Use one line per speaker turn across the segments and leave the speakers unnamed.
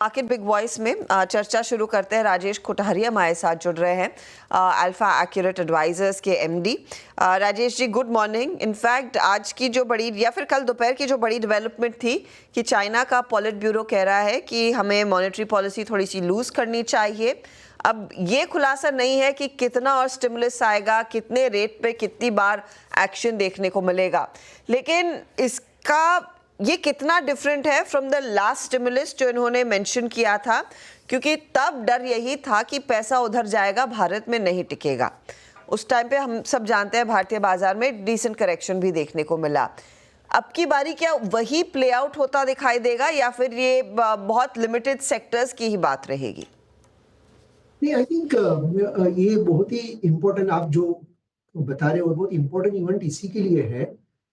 Market big voice में चर्चा शुरू करते हैं। राजेश कोठारिया हमारे साथ जुड़ रहे हैं, अल्फा एक्यूरेट एडवाइजर्स के MD. Rajesh ji, good morning. In fact आज की जो बड़ी या फिर कल दोपहर की जो बड़ी डेवलपमेंट थी कि चाइना का पॉलिट ब्यूरो कह रहा है कि हमें मॉनेटरी पॉलिसी थोड़ी सी लूज करनी चाहिए। अब ये खुलासा नहीं है कि कितना और स्टिमुलस आएगा, कितने रेट पे कितनी बार एक्शन देखने को मिलेगा, लेकिन इसका ये कितना डिफरेंट है फ्रॉम द लास्ट स्टिमुलस जो इन्होंने मेंशन किया था, क्योंकि तब डर यही था कि पैसा उधर जाएगा, भारत में नहीं टिकेगा। उस टाइम पे हम सब जानते हैं भारतीय बाजार में डिसेंट करेक्शन भी देखने को मिला। अब की बारी क्या वही प्ले आउट होता दिखाई देगा या फिर ये बहुत लिमिटेड सेक्टर्स की ही बात रहेगी?
नहीं, आई थिंक ये बहुत ही इम्पोर्टेंट आप जो बता रहे हो, बहुत इम्पोर्टेंट इवेंट इसी के लिए है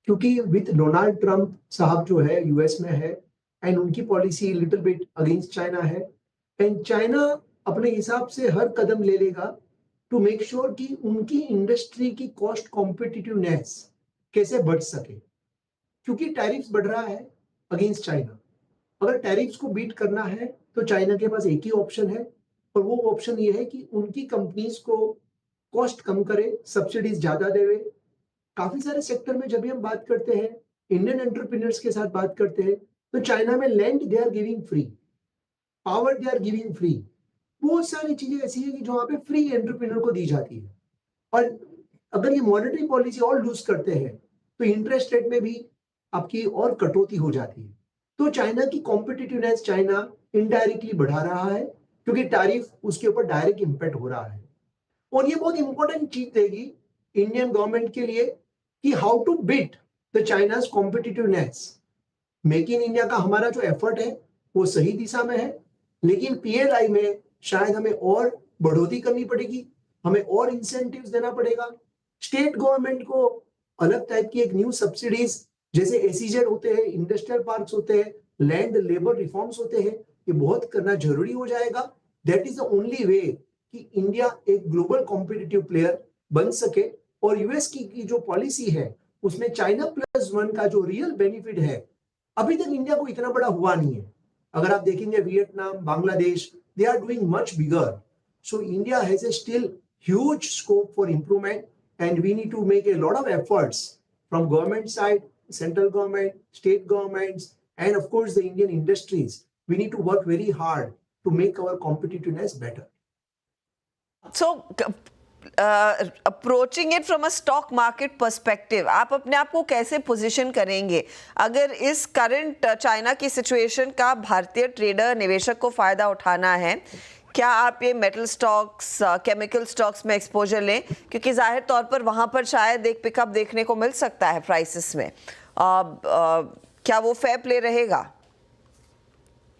क्योंकि विद डोनाल्ड ट्रम्प साहब जो है यूएस में है एंड उनकी policy little bit against China है एंड चाइना अपने हिसाब से हर कदम ले लेगा टू मेक श्योर कि उनकी इंडस्ट्री की कॉस्ट कॉम्पिटिटिवनेस कैसे बढ़ सके, क्योंकि टैरिफ्स बढ़ रहा है अगेंस्ट चाइना। अगर टैरिफ्स को बीट करना है तो चाइना के पास एक ही ऑप्शन है और वो ऑप्शन ये है कि उनकी कंपनीज को कॉस्ट कम करे, सब्सिडीज ज्यादा देवे। काफी सारे सेक्टर में जब भी हम बात करते हैं, इंडियन एंटरप्रेन्योर्स के साथ बात करते हैं, तो चाइना में land they are giving free, power they are giving free. बहुत सारी चीजें ऐसी है कि जो वहां पे फ्री एंटरप्रेन्योर को दी जाती है। और अगर ये मॉनेटरी पॉलिसी और लूज करते हैं तो इंटरेस्ट रेट में भी आपकी और कटौती हो जाती है। तो चाइना की कॉम्पिटिटिवनेस चाइना इनडायरेक्टली बढ़ा रहा है क्योंकि टैरिफ उसके ऊपर डायरेक्ट इंपैक्ट हो रहा है। और ये बहुत इंपॉर्टेंट चीज देगी इंडियन गवर्नमेंट के लिए कि how to beat the China's competitiveness. Make in India का हमारा जो एफर्ट है वो सही दिशा में है, लेकिन पीएलआई में शायद हमें और बढ़ोतरी करनी पड़ेगी, हमें और इंसेंटिव्स देना पड़ेगा। स्टेट गवर्नमेंट को अलग टाइप की एक न्यू सब्सिडीज जैसे एसीजेड होते हैं, इंडस्ट्रियल पार्क्स होते हैं, लैंड लेबर रिफॉर्म्स होते हैं, ये बहुत करना जरूरी हो जाएगा। दैट इज द ओनली वे कि इंडिया एक ग्लोबल कॉम्पिटिटिव प्लेयर बन सके। और यूएस की जो पॉलिसी है उसमें चाइना प्लस वन का जो रियल बेनिफिट है अभी तक इंडिया को इतना बड़ा हुआ नहीं है। अगर आप देखेंगे Vietnam, Bangladesh, they are doing much bigger. So India has a still huge scope for improvement and we need to make a lot of efforts from government side, central government, state governments, and of course the Indian industries. We need to work very hard to make our competitiveness better.
So, approaching it from a stock market perspective, आप अपने आप को कैसे position करेंगे अगर इस current China की situation का भारतीय ट्रेडर निवेशक को फायदा उठाना है? क्या आप ये मेटल स्टॉक्स, केमिकल स्टॉक्स में एक्सपोजर लें, क्योंकि जाहिर तौर पर वहां पर शायद एक पिकअप देखने को मिल सकता है प्राइसेस में? क्या वो फेयर प्ले रहेगा?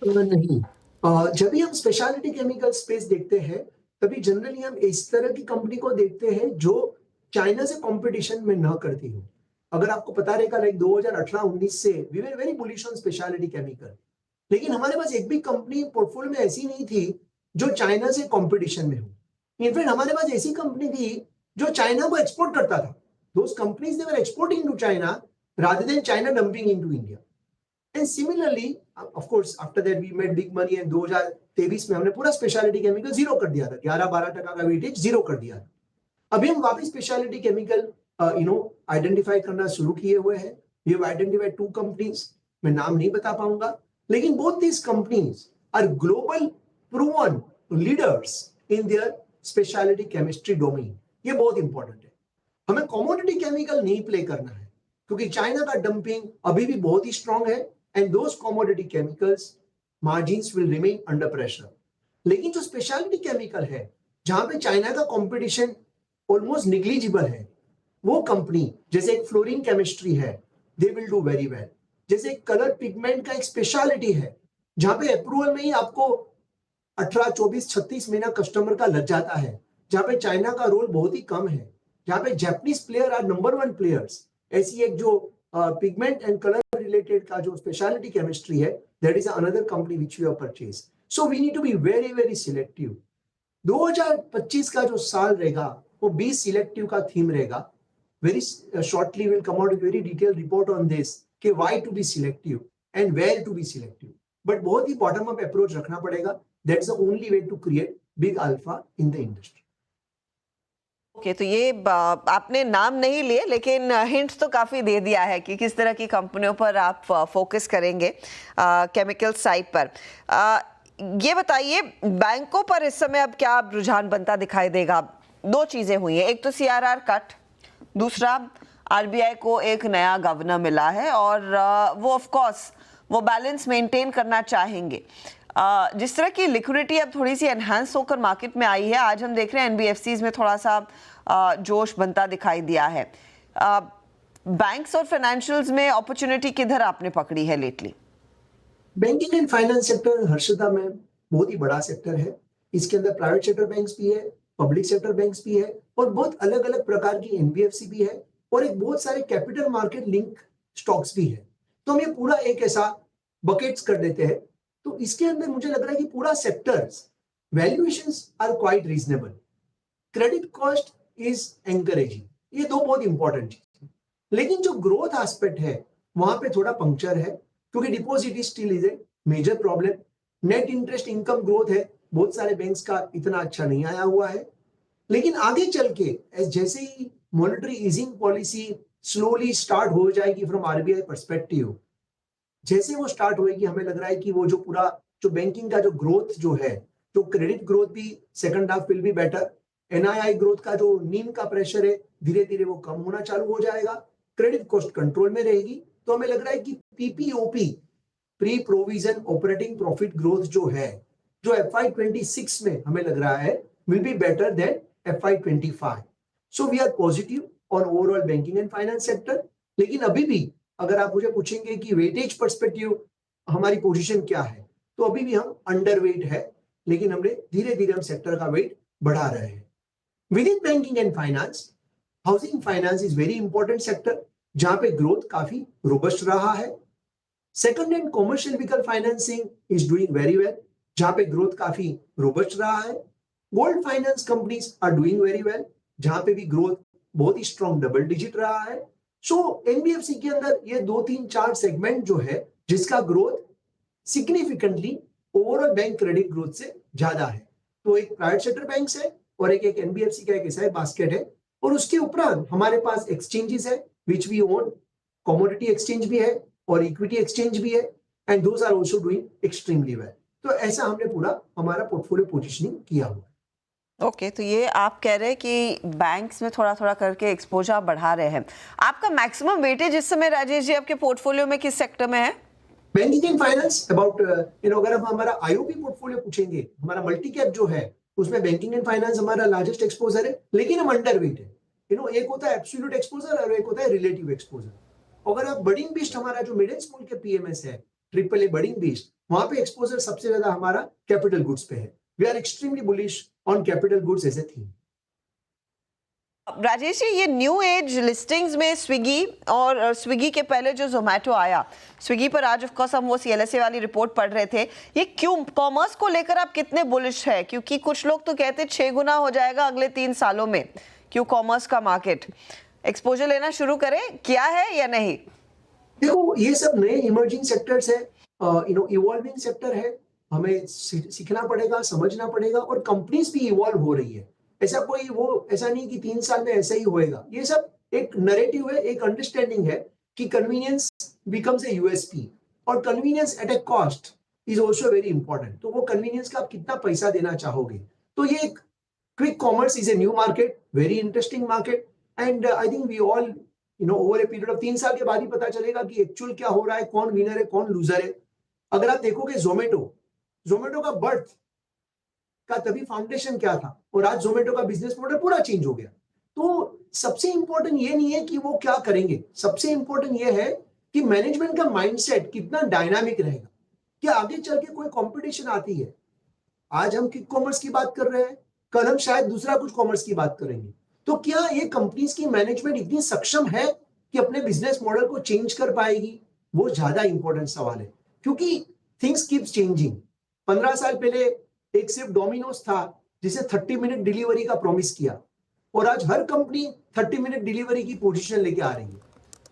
नहीं, जब भी हम स्पेशलिटी केमिकल स्पेस देखते हैं तभी जनरली हम इस तरह की कंपनी को देखते हैं जो चाइना से कंपटीशन में न करती हो। अगर आपको पता रहेगा लाइक 2018-19 से we were very bullish on speciality chemical, लेकिन हमारे पास एक भी कंपनी पोर्टफोलियो में ऐसी नहीं थी जो चाइना से कंपटीशन में हो। इनफैक्ट हमारे पास ऐसी कंपनी थी जो चाइना को एक्सपोर्ट करता था। Those companies they were exporting to China rather than China dumping into India. And similarly, of course, after that we made big money and 2023 में हमने पूरा स्पेशलिटी केमिकल जीरो कर दिया था, 11-12% का वेटेज जीरो कर दिया था। अभी हम वापस स्पेशलिटी केमिकल आइडेंटिफाई करना शुरू किए हुए हैं। We have identified 2 companies, मैं नाम नहीं बता पाऊंगा, लेकिन both these companies are global proven leaders in their specialty chemistry domain. ये बहुत इंपॉर्टेंट है। हमें कमोडिटी केमिकल नहीं प्ले करना है क्योंकि चाइना का डंपिंग अभी भी बहुत ही स्ट्रांग है and those commodity chemicals margins will remain under pressure. लेकिन जो स्पेशलिटी केमिकल है जहां पे चाइना का कंपटीशन ऑलमोस्ट निग्लिजिबल है, वो कंपनी जैसे एक फ्लोरीन केमिस्ट्री है, they will do very well. जैसे एक कलर पिगमेंट का एक स्पेशलिटी है जहां पे अप्रूवल में ही आपको 18, 24, 36 महीना कस्टमर का लग जाता है, जहां पे चाइना का रोल बहुत ही कम है, जहां पे Japanese player are number 1 players. ऐसी एक जो पिगमेंट एंड कलर रिलेटेड का जो स्पेशलिटी केमिस्ट्री है, that is another company which we have purchase. So we need to be very very selective. 2025 का जो साल रहेगा वो 20 सिलेक्टिव का थीम रहेगा। Very shortly will come out very detail report on this कि why to be selective and where to be selective. But बहुत ही बॉटम अप अप्रोच रखना पड़ेगा. That's the only way to create big alpha in the industry.
Okay, तो ये आपने नाम नहीं लिए लेकिन हिंट्स तो काफ़ी दे दिया है कि किस तरह की कंपनियों पर आप फोकस करेंगे केमिकल साइड पर. ये बताइए, बैंकों पर इस समय अब क्या रुझान बनता दिखाई देगा? दो चीज़ें हुई हैं, एक तो सीआरआर कट, दूसरा आरबीआई को एक नया गवर्नर मिला है और वो ऑफ कोर्स वो बैलेंस मेंटेन करना चाहेंगे. जिस तरह की लिक्विडिटी अब थोड़ी सी एनहांस होकर मार्केट में आई है, आज हम देख रहे हैं एनबीएफसीज में थोड़ा सा जोश बनता दिखाई दिया है. बैंक्स और फाइनेंशियल्स में अपॉर्चुनिटी किधर आपने पकड़ी है lately?
Banking and finance sector Harshita में बहुत ही बड़ा सेक्टर है. इसके अंदर प्राइवेट सेक्टर बैंक्स भी है, पब्लिक सेक्टर बैंक्स भी है और बहुत अलग अलग प्रकार की एनबीएफसी भी है और एक बहुत सारे कैपिटल मार्केट लिंक स्टॉक्स भी है. तो हम ये पूरा एक ऐसा बकेट्स कर देते हैं. तो इसके अंदर मुझे लग रहा है कि पूरा sectors valuations are quite reasonable. Credit cost is encouraging. ये दो बहुत इंपॉर्टेंट चीज है. लेकिन जो ग्रोथ एस्पेक्ट है वहां पे थोड़ा पंक्चर है क्योंकि deposit still is a major problem. Net interest income growth है बहुत सारे बैंक्स का इतना अच्छा नहीं आया हुआ है. लेकिन आगे चल के जैसे ही monetary easing policy slowly start हो जाएगी फ्रॉम आरबीआई पर्सपेक्टिव, जैसे वो स्टार्ट होएगी हमें लग रहा है कि वो जो पूरा जो बैंकिंग का जो ग्रोथ जो है, जो क्रेडिट ग्रोथ भी second half will be better. NII growth का जो नीम का प्रेशर है धीरे धीरे वो कम होना चालू हो जाएगा. क्रेडिट कॉस्ट कंट्रोल में रहेगी. तो हमें लग रहा है कि PPOP, pre provision operating profit growth जो है, जो FY26 में हमें लग रहा है will be better than FY25. So we are positive on overall banking and finance sector. लेकिन अभी भी अगर आप मुझे पूछेंगे कि वेटेज पर्सपेक्टिव हमारी पोजीशन क्या है, तो अभी भी हम अंडरवेट है. लेकिन हमने धीरे धीरे हम सेक्टर का वेट बढ़ा रहे हैं. Within banking and finance, housing finance is very important sector जहां पे ग्रोथ काफी रोबस्ट रहा है. Second hand commercial vehicle financing is doing very well जहां पे ग्रोथ काफी रोबस्ट रहा है. Gold finance companies are doing very well जहां पे भी ग्रोथ बहुत ही स्ट्रॉन्ग डबल डिजिट रहा है. सो एनबीएफसी के अंदर ये 2 3 4 सेगमेंट जो है जिसका growth significantly overall bank credit growth से ज्यादा है. तो एक प्राइवेट सेक्टर बैंक है और एक एनबीएफसी का एक ऐसा बास्केट है. और उसके उपरांत हमारे पास एक्सचेंजेस है which we own. Commodity exchange भी है और इक्विटी एक्सचेंज भी है and those are also doing extremely well. तो ऐसा हमने पूरा हमारा पोर्टफोलियो पोजीशनिंग किया हुआ है.
ओके, तो ये आप कह रहे हैं कि बैंक्स में थोड़ा थोड़ा करके एक्सपोजर बढ़ा रहे हैं. आपका मैक्सिमम वेटेज इस समय राजेश जी आपके पोर्टफोलियो में किस सेक्टर में है?
बैंकिंग एंड फाइनेंस अबाउट अगर हम हमारा आईओपी पोर्टफोलियो पूछेंगे, हमारा मल्टी कैप जो है उसमें बैंकिंग एंड फाइनेंस हमारा लार्जेस्ट एक्सपोजर है. लेकिन हम अंडरवेट है. एक होता है एब्सोल्यूट एक्सपोजर और एक होता है रिलेटिव एक्सपोजर. अगर आप बडिंग बीस्ट हमारा जो मिड एंड स्मॉल के पीएमएस है, ट्रिपल ए बडिंग बीस्ट, वहां पे एक्सपोजर सबसे ज्यादा हमारा कैपिटल गुड्स पे है. We are extremely bullish on capital goods as a theme.
Rajesh ji, ये न्यू एज लिस्टिंग्स में स्विगी और स्विगी के पहले जो जोमेटो आया, स्विगी पर आज ऑफ कोर्स हम वो सीएलएसए वाली रिपोर्ट पढ़ रहे थे. ये क्यों कॉमर्स को लेकर आप कितने बुलिश है? क्योंकि कुछ लोग तो कहते 6 गुना हो जाएगा अगले 3 सालों में. क्यों कॉमर्स का मार्केट एक्सपोजर लेना शुरू करें, किया है या नहीं?
देखो ये सब नए इमर्जिंग सेक्टर्स है, इवॉल्विंग सेक्टर है. हमें सीखना पड़ेगा, समझना पड़ेगा और कंपनीज भी इवॉल्व हो रही है. ऐसा नहीं कि 3 साल में ऐसा ही होएगा. ये सब एक नैरेटिव है, एक अंडरस्टैंडिंग है कि कन्वीनियंस बिकम्स ए यूएसपी और convenience at a cost is also very important. तो वो कन्वीनियंस का आप कितना पैसा देना चाहोगे. तो ये एक quick commerce is a new market, very interesting market and I think we all over a period of 3 साल के बाद ही पता चलेगा कि एक्चुअल क्या हो रहा है, कौन विनर है, कौन लूजर है. अगर आप देखोगे जोमेटो का बर्थ का तभी फाउंडेशन क्या था और आज जोमेटो का बिजनेस मॉडल पूरा चेंज हो गया. तो सबसे इंपॉर्टेंट ये नहीं है कि वो क्या करेंगे, सबसे इंपॉर्टेंट ये है कि मैनेजमेंट का माइंडसेट कितना डायनामिक रहेगा. क्या आगे चल के कोई कंपटीशन आती है. आज हम क्विक कॉमर्स की बात कर रहे हैं, कल हम शायद दूसरा कुछ कॉमर्स की बात करेंगे. तो क्या ये कंपनीज की मैनेजमेंट इतनी सक्षम है कि अपने बिजनेस मॉडल को चेंज कर पाएगी, वो ज्यादा इंपॉर्टेंट सवाल है. क्योंकि थिंग्स कीप्स चेंजिंग. 15 साल पहले एक सिर्फ डोमिनोज था जिसे 30 मिनट डिलीवरी का प्रॉमिस किया और आज हर कंपनी 30 मिनट डिलीवरी की पोजीशन लेके आ रही है.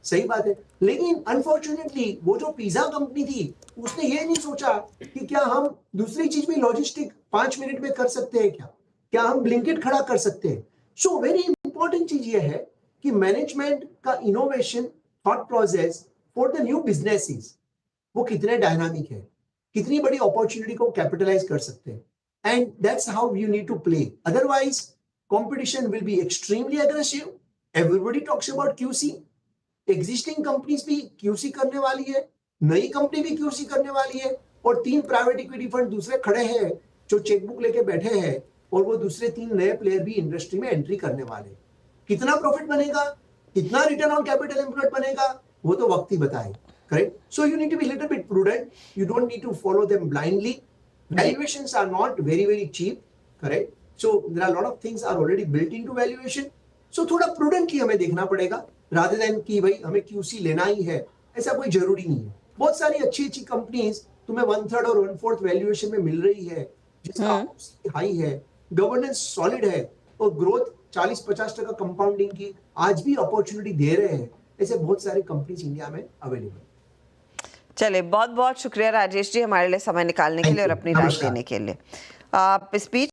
सही बात है, लेकिन अनफॉर्चुनेटली वो जो पिज्जा कंपनी थी उसने ये नहीं सोचा कि क्या हम दूसरी चीज भी लॉजिस्टिक 5 मिनट में कर सकते हैं, क्या हम ब्लिंकिट खड़ा कर सकते हैं। सो वेरी इंपॉर्टेंट चीज ये है कि मैनेजमेंट का innovation thought process for the new businesses वो कितने डायनामिक है, कितनी बड़ी अपॉर्चुनिटी को कैपिटलाइज कर सकते हैं, and that's how you need to play. Otherwise competition will be extremely aggressive, everybody talks about QC, existing companies भी क्यूसी करने वाली है, नई कंपनी भी क्यूसी करने वाली है, और 3 प्राइवेट इक्विटी फंड दूसरे खड़े हैं जो चेकबुक लेके बैठे हैं, और वो दूसरे 3 नए प्लेयर भी इंडस्ट्री में एंट्री करने वाले हैं। कितना प्रॉफिट बनेगा, कितना रिटर्न ऑन कैपिटल एम्प्लॉयड बनेगा, वो तो वक्त ही बताए। Correct, so you need to be little bit prudent, you don't need to follow them blindly. Valuations are not very cheap, correct? So there are a lot of things are already built into valuation. So थोड़ा prudently हमें देखना पड़ेगा, rather than कि भाई हमें QC लेना ही है, ऐसा कोई जरूरी नहीं है। बहुत सारी अच्छी कंपनीज तुम्हें 1/3 और 1/4 वैल्यूएशन में मिल रही है, जिसका हाई है, गवर्नेंस सॉलिड है, और ग्रोथ 40-50% कंपाउंडिंग की आज भी अपॉर्चुनिटी दे रहे हैं। ऐसे बहुत सारे कंपनीज इंडिया में अवेलेबल।
चलिए, बहुत बहुत शुक्रिया राजेश जी हमारे लिए समय निकालने के लिए और अपनी राय देने के लिए। इस बीच